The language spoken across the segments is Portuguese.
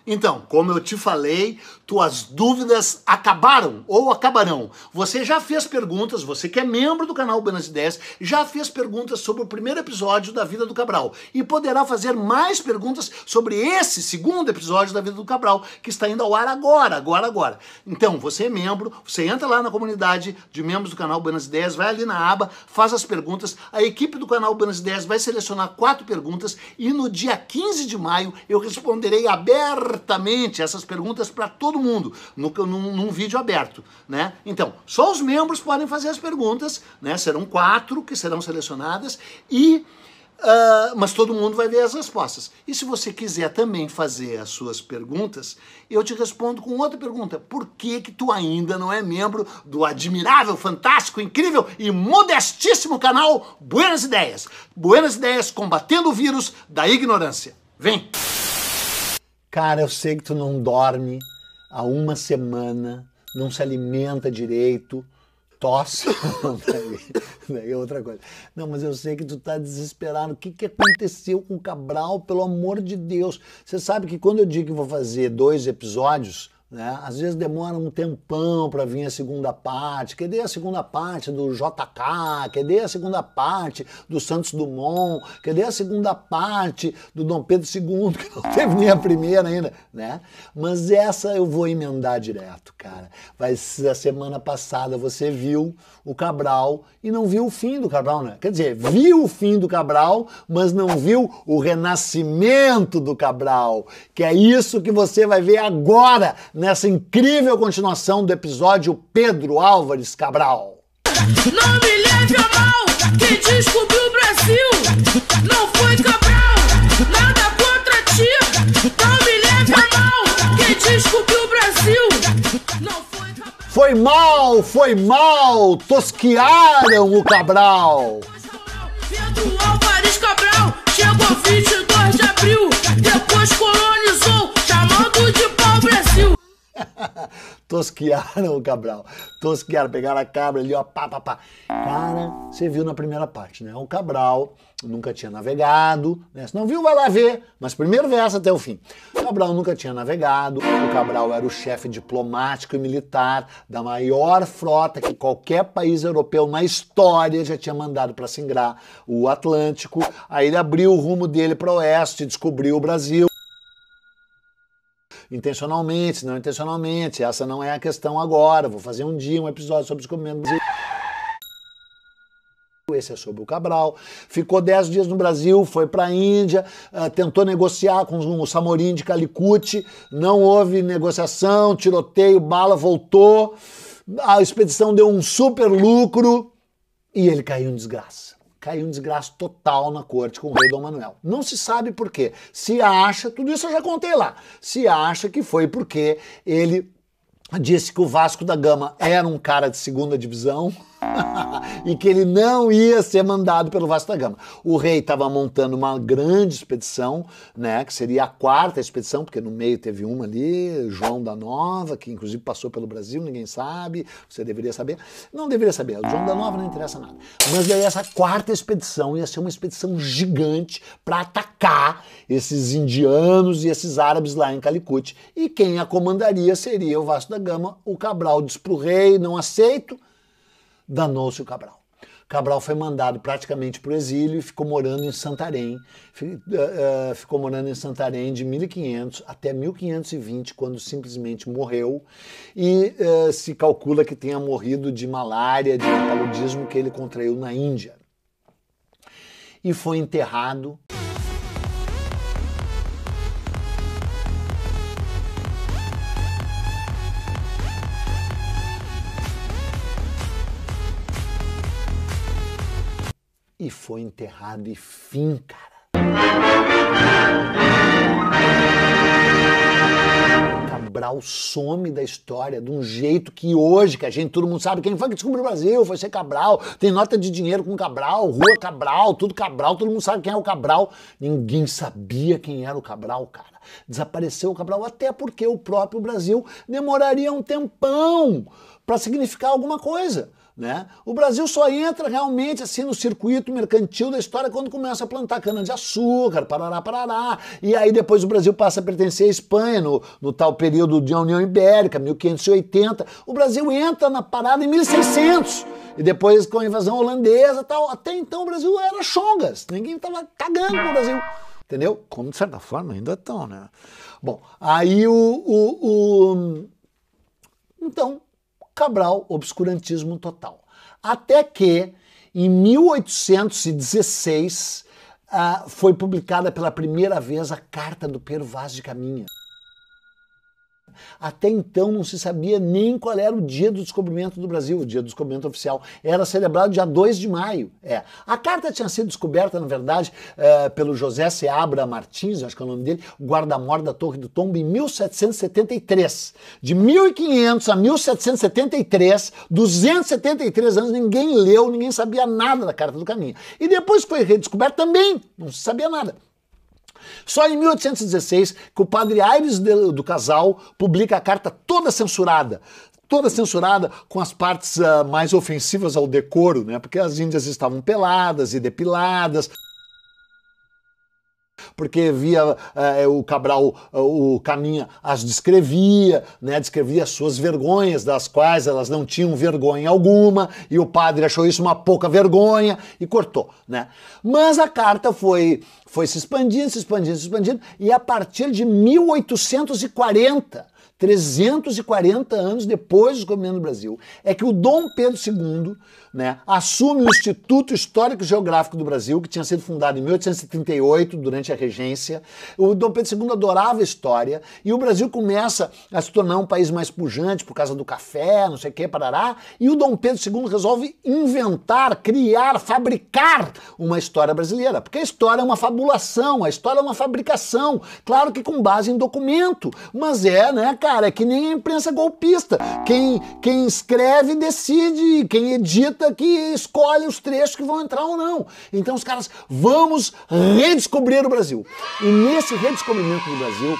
Então, como eu te falei, tuas dúvidas acabaram ou acabarão. Você já fez perguntas, você que é membro do canal Buenas Ideias, já fez perguntas sobre o primeiro episódio da vida do Cabral e poderá fazer mais perguntas sobre esse segundo episódio da vida do Cabral, que está indo ao ar agora. Então, você é membro, você entra lá na comunidade de membros do canal Buenas Ideias, vai ali na aba, faz as perguntas, a equipe do canal Buenas Ideias vai selecionar 4 perguntas e no dia 15 de maio eu responderei abertamente essas perguntas para todo mundo, num vídeo aberto, né? Então, só os membros podem fazer as perguntas, né? Serão 4 que serão selecionadas mas todo mundo vai ver as respostas. E se você quiser também fazer as suas perguntas, eu te respondo com outra pergunta. Por que tu ainda não é membro do admirável, fantástico, incrível e modestíssimo canal Buenas Ideias? Buenas Ideias combatendo o vírus da ignorância. Vem! Cara, eu sei que tu não dorme há uma semana, não se alimenta direito, tosse, daí é outra coisa. Não, mas eu sei que tu tá desesperado. O que aconteceu com o Cabral, pelo amor de Deus? Você sabe que quando eu digo que vou fazer 2 episódios, né, às vezes demora um tempão para vir a segunda parte. Cadê a segunda parte do JK? Cadê a segunda parte do Santos Dumont? Cadê a segunda parte do Dom Pedro II, que não teve nem a primeira ainda, né? Mas essa eu vou emendar direto, cara. A semana passada você viu o Cabral e não viu o fim do Cabral, né? Quer dizer, viu o fim do Cabral, mas não viu o renascimento do Cabral, que é isso que você vai ver agora, nessa incrível continuação do episódio Pedro Álvares Cabral. Não me leve a mal, quem descobriu o Brasil não foi Cabral, nada contra ti. Não me leve a mal, quem descobriu o Brasil não foi Cabral. Foi mal, tosquiaram o Cabral. Pedro Álvares Cabral chegou 22 de abril, depois colonizou, chamando de pau-Brasil. Tosquiaram o Cabral, pegaram a cabra ali, ó, pá. Cara, você viu na primeira parte, né? O Cabral nunca tinha navegado, né? Se não viu, vai lá ver, mas primeiro vê essa até o fim. O Cabral nunca tinha navegado, o Cabral era o chefe diplomático e militar da maior frota que qualquer país europeu na história já tinha mandado para singrar o Atlântico. Aí ele abriu o rumo dele para o oeste, descobriu o Brasil. Intencionalmente, não intencionalmente, essa não é a questão agora. Vou fazer um dia um episódio sobre o descobrimento do Brasil. Esse é sobre o Cabral. Ficou 10 dias no Brasil, foi para a Índia, tentou negociar com o Samorim de Calicut, não houve negociação, tiroteio, bala, voltou. A expedição deu um super lucro e ele caiu em desgraça. Caiu um desgraça total na corte com o rei Dom Manuel. Não se sabe por quê. Se acha, tudo isso eu já contei lá, se acha que foi porque ele disse que o Vasco da Gama era um cara de segunda divisão e que ele não ia ser mandado pelo Vasco da Gama. O rei estava montando uma grande expedição, né, que seria a 4ª expedição, porque no meio teve uma ali, João da Nova, que inclusive passou pelo Brasil, ninguém sabe, você deveria saber. Não deveria saber, o João da Nova não interessa nada. Mas daí essa 4ª expedição ia ser uma expedição gigante para atacar esses indianos e esses árabes lá em Calicut. E quem a comandaria seria o Vasco da Gama. O Cabral disse pro rei, não aceito, danou-se o Cabral. Cabral foi mandado praticamente para o exílio e ficou morando em Santarém. Ficou morando em Santarém de 1500 até 1520, quando simplesmente morreu. E se calcula que tenha morrido de malária, de paludismo que ele contraiu na Índia. E foi enterrado. E foi enterrado e fim, cara. Cabral some da história de um jeito que hoje, que todo mundo sabe quem foi que descobriu o Brasil, foi ser Cabral, tem nota de dinheiro com Cabral, rua Cabral, tudo Cabral, todo mundo sabe quem é o Cabral. Ninguém sabia quem era o Cabral, cara. Desapareceu o Cabral, até porque o próprio Brasil demoraria um tempão para significar alguma coisa. né? O Brasil só entra realmente assim no circuito mercantil da história quando começa a plantar cana-de-açúcar, parará, parará, e aí depois o Brasil passa a pertencer à Espanha no tal período de União Ibérica, 1580. O Brasil entra na parada em 1600, e depois com a invasão holandesa e tal. Até então o Brasil era chongas, ninguém estava cagando pro Brasil, entendeu? Como de certa forma ainda estão, né? Bom, aí então, Cabral, obscurantismo total. Até que, em 1816, foi publicada pela primeira vez a Carta do Pero Vaz de Caminha. Até então não se sabia nem qual era o dia do descobrimento do Brasil, o dia do descobrimento oficial. Era celebrado dia 2 de maio. A carta tinha sido descoberta, na verdade, pelo José Seabra Martins, acho que é o nome dele, guarda-mor da Torre do Tombo, em 1773. De 1500 a 1773, 273 anos, ninguém leu, ninguém sabia nada da Carta do Caminha. E depois que foi redescoberta também, não se sabia nada. Só em 1816 que o padre Aires do Casal publica a carta toda censurada com as partes mais ofensivas ao decoro, né? Porque as índias estavam peladas e depiladas, porque via o Cabral, o Caminha as descrevia, né? Descrevia as suas vergonhas, das quais elas não tinham vergonha alguma, e o padre achou isso uma pouca vergonha e cortou, né? Mas a carta foi se expandindo, e a partir de 1840, 340 anos depois do descobrimento do Brasil, é que o Dom Pedro II, né, assume o Instituto Histórico e Geográfico do Brasil, que tinha sido fundado em 1838, durante a regência. O Dom Pedro II adorava a história, e o Brasil começa a se tornar um país mais pujante por causa do café, não sei o que, parará, e o Dom Pedro II resolve inventar, criar, fabricar uma história brasileira, porque a história é uma fabulação, a história é uma fabricação, claro que com base em documento, mas né, cara, é que nem a imprensa golpista. Quem escreve decide, quem edita que escolhe os trechos que vão entrar ou não. Então os caras, vamos redescobrir o Brasil. E nesse redescobrimento do Brasil,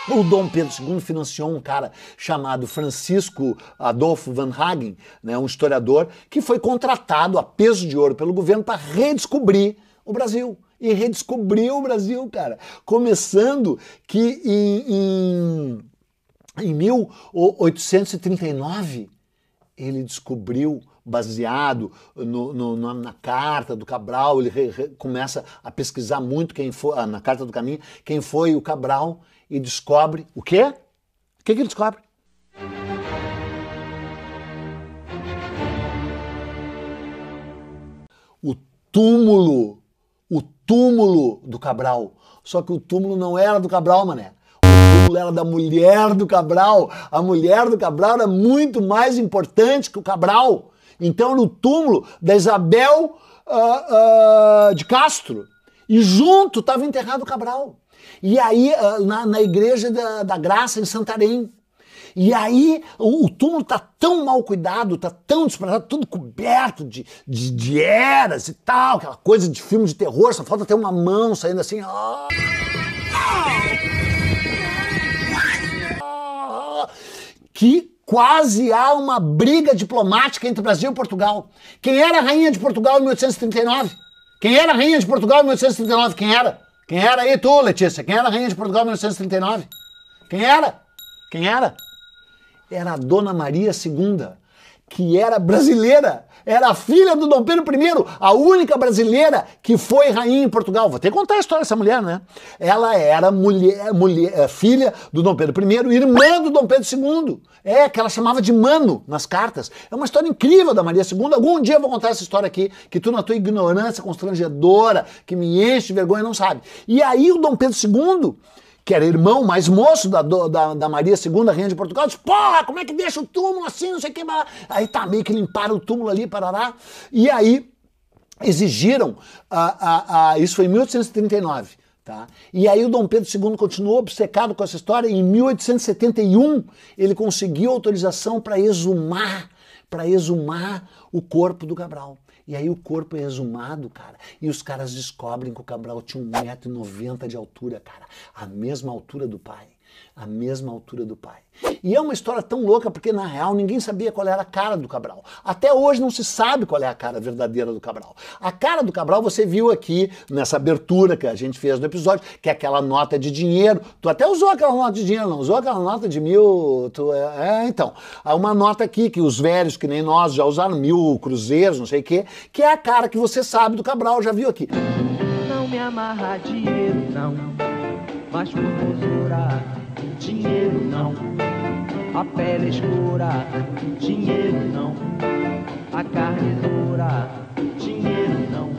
o Dom Pedro II financiou um cara chamado Francisco Adolfo Van Hagen, né, um historiador, que foi contratado a peso de ouro pelo governo para redescobrir o Brasil. E redescobriu o Brasil, cara. Começando que em 1839, ele descobriu, baseado na Carta do Cabral, ele começa a pesquisar muito na Carta do Caminho, quem foi o Cabral, e descobre o quê? O que ele descobre? O túmulo do Cabral. Só que o túmulo não era do Cabral, mané. O túmulo era da mulher do Cabral. A mulher do Cabral era muito mais importante que o Cabral. Então, no túmulo da Isabel de Castro. E junto estava enterrado o Cabral. E aí, na Igreja da Graça, em Santarém. E aí, o túmulo tá tão mal cuidado, tá tão desprezado, tudo coberto de eras e tal, aquela coisa de filme de terror, só falta ter uma mão saindo assim. Que quase há uma briga diplomática entre Brasil e Portugal. Quem era a rainha de Portugal em 1839? Quem era a rainha de Portugal em 1839? Quem era? Quem era aí tu, Letícia? Quem era a rainha de Portugal em 1839? Quem era? Quem era? Era a Dona Maria II, que era brasileira, era a filha do Dom Pedro I, a única brasileira que foi rainha em Portugal. Vou ter que contar a história dessa mulher, né? Ela era filha do Dom Pedro I, irmã do Dom Pedro II. Que ela chamava de mano nas cartas. É uma história incrível da Maria II. Algum dia eu vou contar essa história aqui, que tu, na tua ignorância constrangedora, que me enche de vergonha, não sabe. E aí o Dom Pedro II, que era irmão mais moço da Maria II, rainha de Portugal, disse, porra, como é que deixa o túmulo assim, não sei o que. Aí tá, meio que limparam o túmulo ali, parará. E aí exigiram, isso foi em 1839, tá? E aí o Dom Pedro II continuou obcecado com essa história, e em 1871 ele conseguiu autorização para exumar o corpo do Cabral. E aí o corpo é exumado, cara, e os caras descobrem que o Cabral tinha 1,90 m de altura, cara, a mesma altura do pai. A mesma altura do pai. E é uma história tão louca porque, na real, ninguém sabia qual era a cara do Cabral. Até hoje não se sabe qual é a cara verdadeira do Cabral. A cara do Cabral você viu aqui nessa abertura que a gente fez do episódio, que é aquela nota de dinheiro. Tu até usou aquela nota de dinheiro, não usou aquela nota de 1000? Então. Há uma nota aqui que os velhos, que nem nós, já usaram 1000 cruzeiros, não sei o quê, que é a cara que você sabe do Cabral, já viu aqui. Não me amarra dinheiro, não, mas formosura, dinheiro não, a pele escura, dinheiro não, a carne dura, dinheiro não.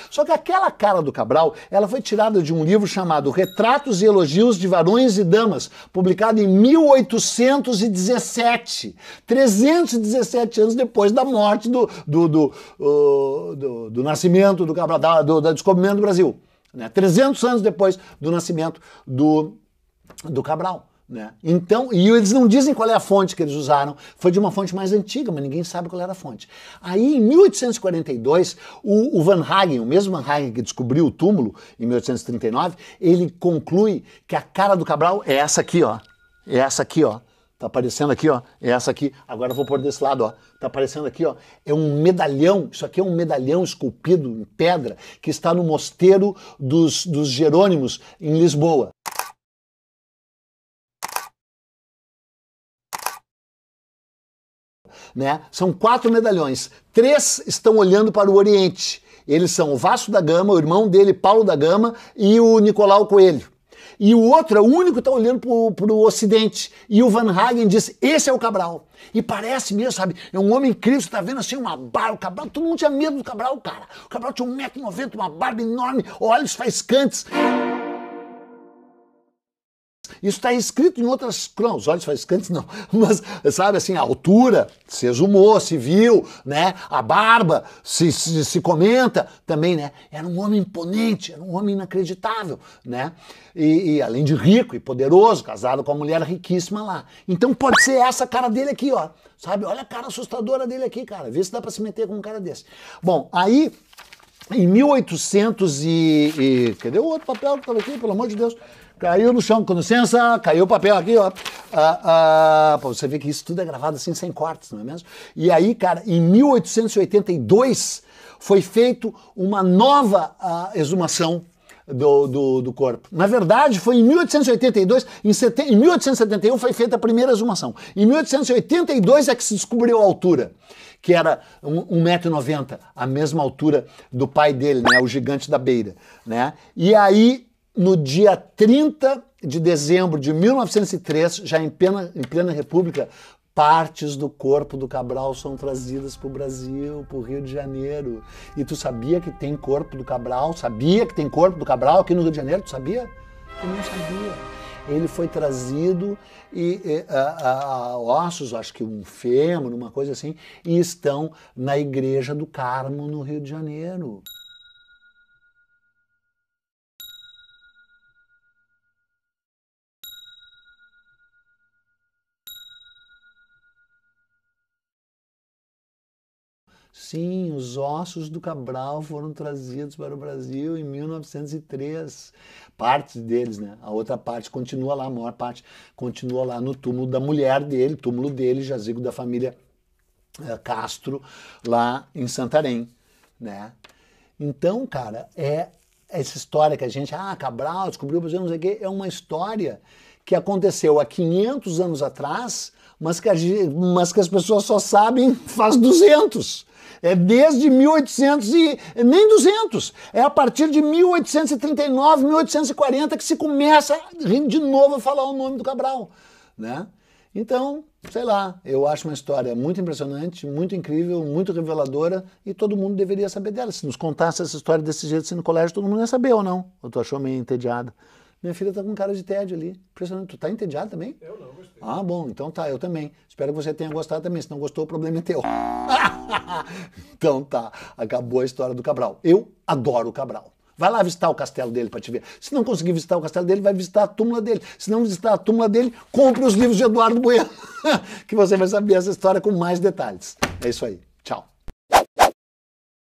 Só que aquela cara do Cabral, ela foi tirada de um livro chamado Retratos e Elogios de Varões e Damas, publicado em 1817, 317 anos depois da morte do nascimento do Cabral, do descobrimento do Brasil, né? 300 anos depois do nascimento do Cabral. Né? Então, e eles não dizem qual é a fonte que eles usaram, foi de uma fonte mais antiga, mas ninguém sabe qual era a fonte. Aí, em 1842, o Van Hagen, o mesmo Van Hagen que descobriu o túmulo, em 1839, ele conclui que a cara do Cabral é essa aqui, ó. É essa aqui, ó. Tá aparecendo aqui, ó. É essa aqui. Agora eu vou pôr desse lado, ó. Tá aparecendo aqui, ó. É um medalhão. Isso aqui é um medalhão esculpido em pedra que está no mosteiro dos Jerônimos, em Lisboa. Né? São 4 medalhões, 3 estão olhando para o Oriente. Eles são o Vasco da Gama, o irmão dele, Paulo da Gama, e o Nicolau Coelho. E o outro é o único que está olhando para o Ocidente. E o Van Hagen diz, esse é o Cabral. E parece mesmo, sabe? É um homem incrível, você está vendo assim uma barba, o Cabral, todo mundo tinha medo do Cabral, cara. O Cabral tinha 1,90 m, uma barba enorme, olhos faiscantes. Isso está escrito em outras crônicas, os olhos faiscantes não, mas sabe assim, a altura se exumou, se viu, né? A barba se comenta também, né? Era um homem imponente, era um homem inacreditável, né? E além de rico e poderoso, casado com uma mulher riquíssima lá. Então pode ser essa cara dele aqui, ó, sabe? Olha a cara assustadora dele aqui, cara, vê se dá para se meter com um cara desse. Bom, aí em 1800 cadê o outro papel que estava aqui, pelo amor de Deus? Caiu no chão, com licença, caiu o papel aqui, ó. Pra você ver que isso tudo é gravado assim, sem cortes, não é mesmo? E aí, cara, em 1882 foi feito uma nova exumação do corpo. Na verdade, foi em 1882, em 1871 foi feita a primeira exumação. Em 1882 é que se descobriu a altura, que era 1,90 m, a mesma altura do pai dele, né, o gigante da beira, né? E aí, no dia 30 de dezembro de 1903, já em plena República, partes do corpo do Cabral são trazidas para o Brasil, para o Rio de Janeiro. E tu sabia que tem corpo do Cabral? Sabia que tem corpo do Cabral aqui no Rio de Janeiro? Tu sabia? Eu não sabia. Ele foi trazido a ossos, acho que um fêmur, uma coisa assim, e estão na Igreja do Carmo, no Rio de Janeiro. Sim, os ossos do Cabral foram trazidos para o Brasil em 1903. Partes deles, né? A outra parte continua lá, a maior parte continua lá no túmulo da mulher dele, túmulo dele, jazigo da família Castro, lá em Santarém, né? Então, cara, é essa história que a gente, Cabral descobriu o Brasil, não sei o quê, é uma história que aconteceu há 500 anos atrás, mas que as pessoas só sabem faz 200. É desde 1800 e nem 200. É a partir de 1839, 1840 que se começa de novo a falar o nome do Cabral, né? Então, sei lá, eu acho uma história muito impressionante, muito incrível, muito reveladora e todo mundo deveria saber dela. Se nos contasse essa história desse jeito assim no colégio, todo mundo ia saber ou não? Ou tu achou meio entediada? Minha filha tá com cara de tédio ali. Impressionante. Tu tá entediado também? Eu não, gostei. Ah, bom, então tá, eu também. Espero que você tenha gostado também. Se não gostou, o problema é teu. Então tá, acabou a história do Cabral. Eu adoro o Cabral. Vai lá visitar o castelo dele para te ver. Se não conseguir visitar o castelo dele, vai visitar a túmula dele. Se não visitar a túmula dele, compre os livros de Eduardo Bueno, que você vai saber essa história com mais detalhes. É isso aí. Tchau.